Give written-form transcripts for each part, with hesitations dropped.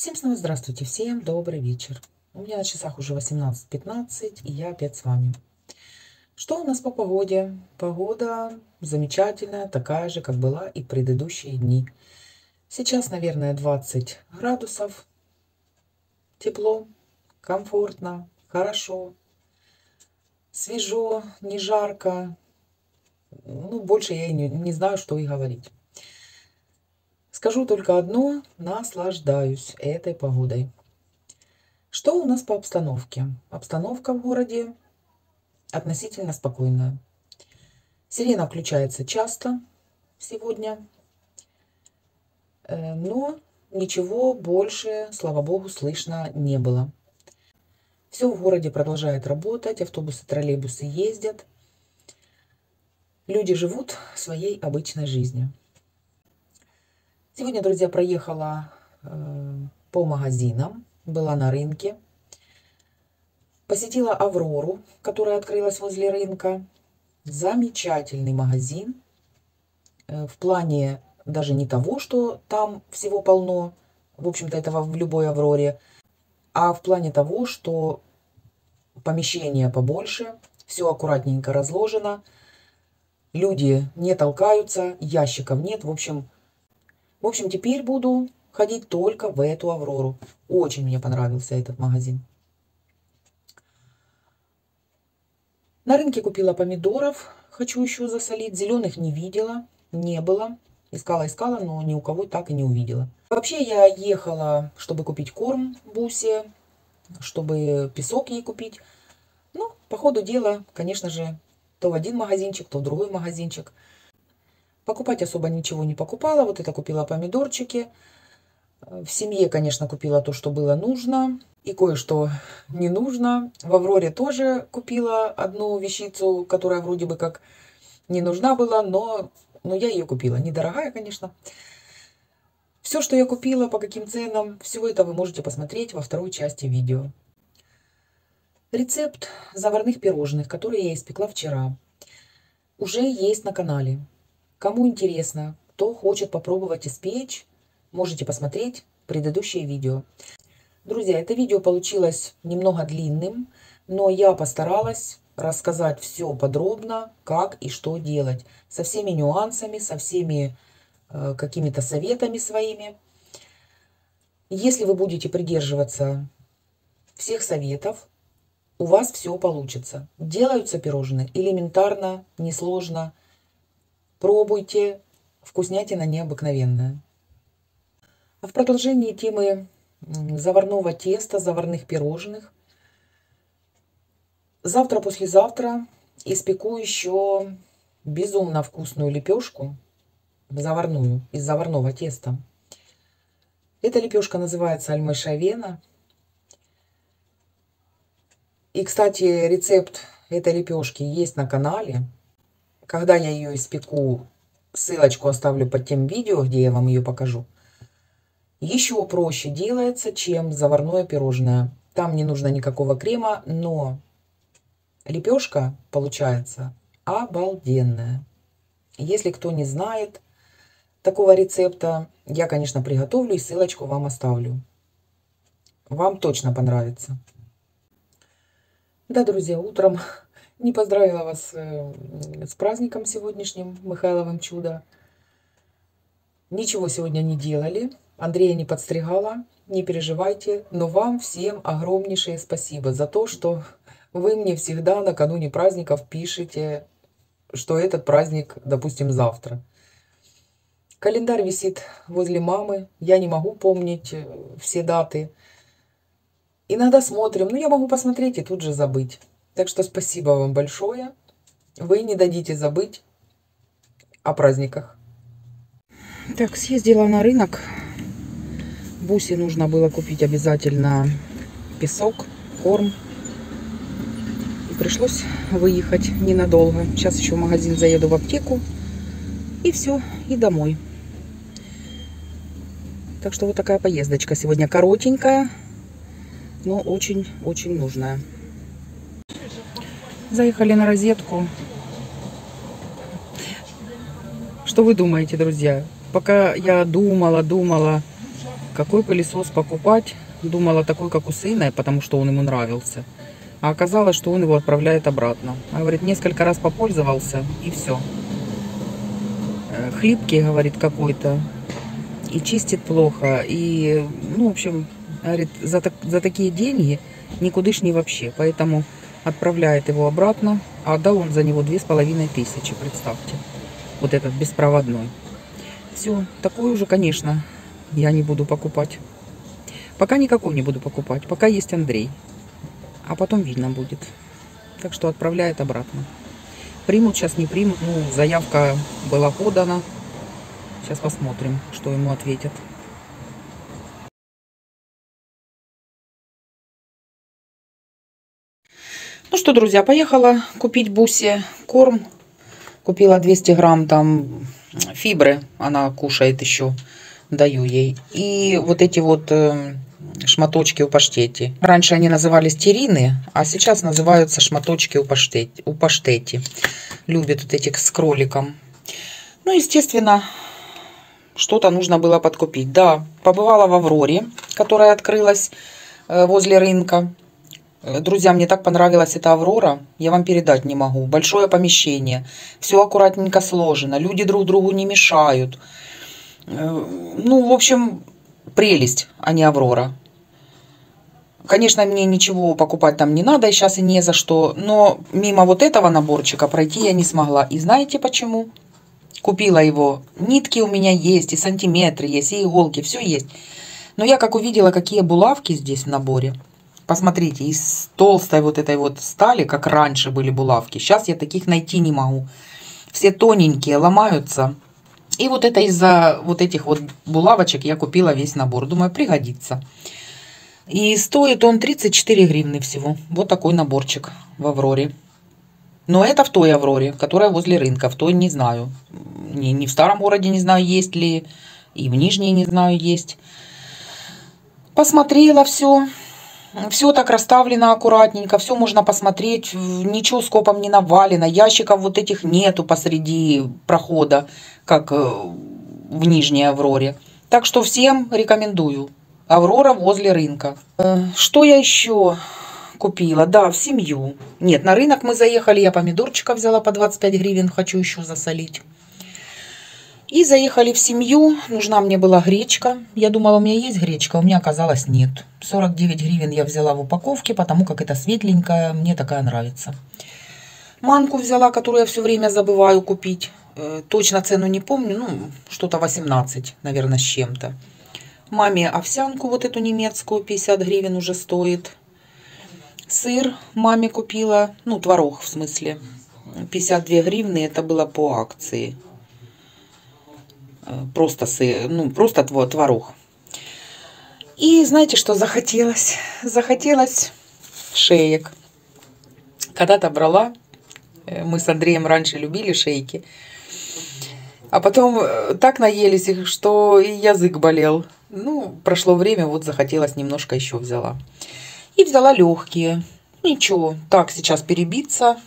Всем снова здравствуйте, всем добрый вечер. У меня на часах уже 18:15, и я опять с вами. Что у нас по погоде? Погода замечательная, такая же, как была и в предыдущие дни. Сейчас, наверное, 20 градусов. Тепло, комфортно, хорошо, свежо, не жарко. Ну, больше я и не знаю, что и говорить. Скажу только одно: наслаждаюсь этой погодой. Что у нас по обстановке? Обстановка в городе относительно спокойная. Сирена включается часто сегодня, но ничего больше, слава богу, слышно не было. Все в городе продолжает работать, автобусы, троллейбусы ездят. Люди живут своей обычной жизнью. Сегодня, друзья, проехала по магазинам, была на рынке. Посетила Аврору, которая открылась возле рынка. Замечательный магазин. В плане даже не того, что там всего полно, в общем-то, этого в любой Авроре, а в плане того, что помещение побольше, все аккуратненько разложено, люди не толкаются, ящиков нет. В общем, теперь буду ходить только в эту Аврору. Очень мне понравился этот магазин. На рынке купила помидоров, хочу еще засолить. Зеленых не видела, не было. Искала, но ни у кого так и не увидела. Вообще я ехала, чтобы купить корм Бусе, чтобы песок ей купить. Ну, по ходу дела, конечно же, то в один магазинчик, то в другой магазинчик. Покупать особо ничего не покупала. Вот это купила помидорчики. В семье, конечно, купила то, что было нужно. И кое-что не нужно. В Авроре тоже купила одну вещицу, которая вроде бы как не нужна была, но я ее купила. Недорогая, конечно. Все, что я купила, по каким ценам, все это вы можете посмотреть во второй части видео. Рецепт заварных пирожных, которые я испекла вчера, уже есть на канале. Кому интересно, кто хочет попробовать испечь, можете посмотреть предыдущее видео. Друзья, это видео получилось немного длинным, но я постаралась рассказать все подробно, как и что делать. Со всеми нюансами, со всеми какими-то советами своими. Если вы будете придерживаться всех советов, у вас все получится. Делаются пирожные элементарно, несложно. Пробуйте, вкуснятина необыкновенная. А в продолжении темы заварного теста, заварных пирожных, завтра-послезавтра испеку еще безумно вкусную лепешку заварную из заварного теста. Эта лепешка называется альмешавена. И, кстати, рецепт этой лепешки есть на канале. Когда я ее испеку, ссылочку оставлю под тем видео, где я вам ее покажу. Еще проще делается, чем заварное пирожное. Там не нужно никакого крема, но лепешка получается обалденная. Если кто не знает такого рецепта, я, конечно, приготовлю и ссылочку вам оставлю. Вам точно понравится. Да, друзья, утром не поздравила вас с праздником сегодняшним, Михайловым чудо. Ничего сегодня не делали. Андрея не подстригала, не переживайте. Но вам всем огромнейшее спасибо за то, что вы мне всегда накануне праздников пишете, что этот праздник, допустим, завтра. Календарь висит возле мамы. Я не могу помнить все даты. Иногда смотрим, но я могу посмотреть и тут же забыть. Так что спасибо вам большое. Вы не дадите забыть о праздниках. Так, съездила на рынок. Бусе нужно было купить обязательно песок, корм. И пришлось выехать ненадолго. Сейчас еще в магазин заеду, в аптеку. И все, и домой. Так что вот такая поездочка сегодня коротенькая, но очень-очень нужная. Заехали на розетку. Что вы думаете, друзья? Пока я думала, какой пылесос покупать. Думала такой, как у сына, потому что он ему нравился. А оказалось, что он его отправляет обратно. Говорит, несколько раз попользовался и все. Хлипкий, говорит, какой-то. И чистит плохо. И, ну, в общем, говорит, за такие деньги никудышний вообще. Поэтому отправляет его обратно. А отдал он за него 2500, представьте. Вот этот беспроводной. Все, такой уже, конечно, я не буду покупать. Пока никакой не буду покупать. Пока есть Андрей. А потом видно будет. Так что отправляет обратно. Примут, сейчас не примут. Ну, заявка была подана. Сейчас посмотрим, что ему ответят. Ну что, друзья, поехала купить Бусе корм. Купила 200 грамм там фибры. Она кушает еще. Даю ей. И вот эти вот шматочки у паштети. Раньше они назывались терины, а сейчас называются шматочки у паштети. Любят вот этих с кроликом. Ну, естественно, что-то нужно было подкупить. Да, побывала в Авроре, которая открылась возле рынка. Друзья, мне так понравилась эта Аврора, я вам передать не могу. Большое помещение, все аккуратненько сложено, люди друг другу не мешают. Ну, в общем, прелесть, а не Аврора. Конечно, мне ничего покупать там не надо, и сейчас и не за что. Но мимо вот этого наборчика пройти я не смогла. И знаете почему? Купила его. Нитки у меня есть, и сантиметры есть, и иголки, все есть. Но я как увидела, какие булавки здесь в наборе. Посмотрите, из толстой вот этой вот стали, как раньше были булавки. Сейчас я таких найти не могу. Все тоненькие, ломаются. И вот это из-за вот этих вот булавочек я купила весь набор. Думаю, пригодится. И стоит он 34 гривны всего. Вот такой наборчик в Авроре. Но это в той Авроре, которая возле рынка. В той не знаю. Не в старом городе не знаю, есть ли. И в Нижней не знаю, есть. Посмотрела все. Все так расставлено аккуратненько. Все можно посмотреть. Ничего скопом не навалено. Ящиков вот этих нету посреди прохода, как в Нижней Авроре. Так что всем рекомендую. Аврора возле рынка. Что я еще купила? Да, в семью. Нет, на рынок мы заехали. Я помидорчиков взяла по 25 гривен. Хочу еще засолить. И заехали в семью. Нужна мне была гречка. Я думала, у меня есть гречка. У меня оказалось нет. 49 гривен я взяла в упаковке, потому как это светленькая. Мне такая нравится. Манку взяла, которую я все время забываю купить. Точно цену не помню. Ну, что-то 18, наверное, с чем-то. Маме овсянку вот эту немецкую, 50 гривен уже стоит. Сыр маме купила. Ну, творог в смысле. 52 гривны. Это было по акции. Просто сыр, ну, просто творог. И знаете, что захотелось? Захотелось шеек. Когда-то брала. Мы с Андреем раньше любили шейки. А потом так наелись их, что и язык болел. Ну, прошло время, вот захотелось немножко еще взяла. И взяла легкие. Ничего, так сейчас перебиться.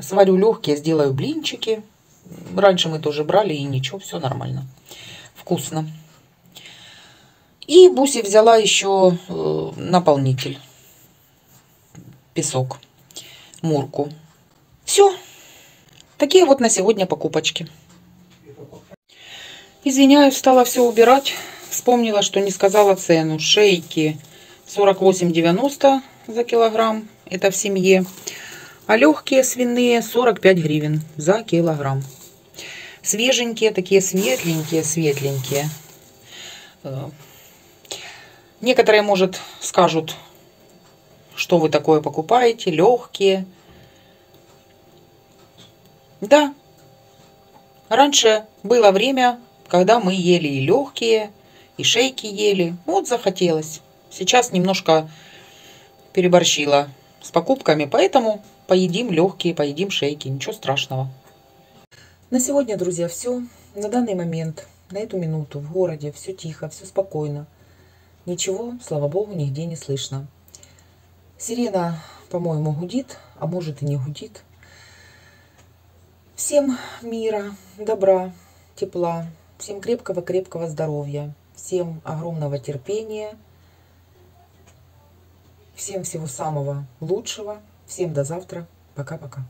Сварю легкие, сделаю блинчики. Раньше мы тоже брали, и ничего, все нормально. Вкусно. И Бусе взяла еще наполнитель. Песок. Мурку. Все. Такие вот на сегодня покупочки. Извиняюсь, стала все убирать. Вспомнила, что не сказала цену. Шейки 48,90 за килограмм. Это в семье. А легкие свиные 45 гривен за килограмм. Свеженькие, такие светленькие, светленькие. Некоторые, может, скажут, что вы такое покупаете. Легкие. Да. Раньше было время, когда мы ели и легкие, и шейки ели. Вот захотелось. Сейчас немножко переборщила с покупками, поэтому поедим легкие, поедим шейки. Ничего страшного. На сегодня, друзья, все. На данный момент, на эту минуту в городе все тихо, все спокойно. Ничего, слава богу, нигде не слышно. Сирена, по-моему, гудит, а может и не гудит. Всем мира, добра, тепла, всем крепкого-крепкого здоровья. Всем огромного терпения. Всем всего самого лучшего. Всем до завтра. Пока-пока.